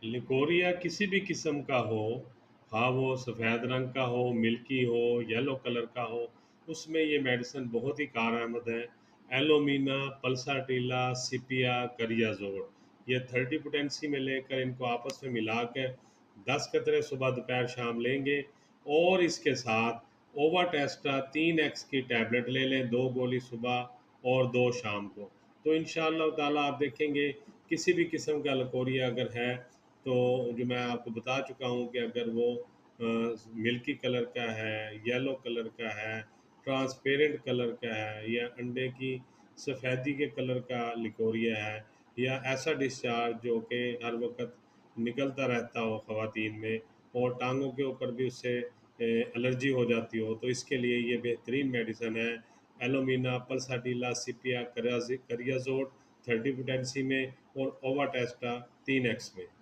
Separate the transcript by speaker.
Speaker 1: Leucorrhoea किसी भी किस्म का हो, हाँ वो सफ़ेद रंग का हो, मिल्की हो, येलो कलर का हो, उसमें ये मेडिसिन बहुत ही कारआमद है। एलोमीना, पल्साटिला, सिपिया, करियाज़ोर, ये 30 पोटेंसी में लेकर इनको आपस में मिला के 10 कतरे सुबह, दोपहर, शाम लेंगे और इसके साथ ओवाटेस्टा 3x की टैबलेट ले लें, 2 गोली सुबह और 2 शाम को। तो इंशाअल्लाह ताला आप देखेंगे किसी भी किस्म का लकोरिया अगर है तो जो मैं आपको बता चुका हूँ कि अगर वो मिल्की कलर का है, येलो कलर का है, ट्रांसपेरेंट कलर का है या अंडे की सफ़ेदी के कलर का लिकोरिया है या ऐसा डिस्चार्ज जो कि हर वक़्त निकलता रहता हो ख़वातीन में और टाँगों के ऊपर भी उससे एलर्जी हो जाती हो, तो इसके लिए ये बेहतरीन मेडिसिन है। एलोमीना, पल्साटिला, सिपिया, करियाज़ोट 30 पोटेंसी में और ओवाटेस्टा 3x में।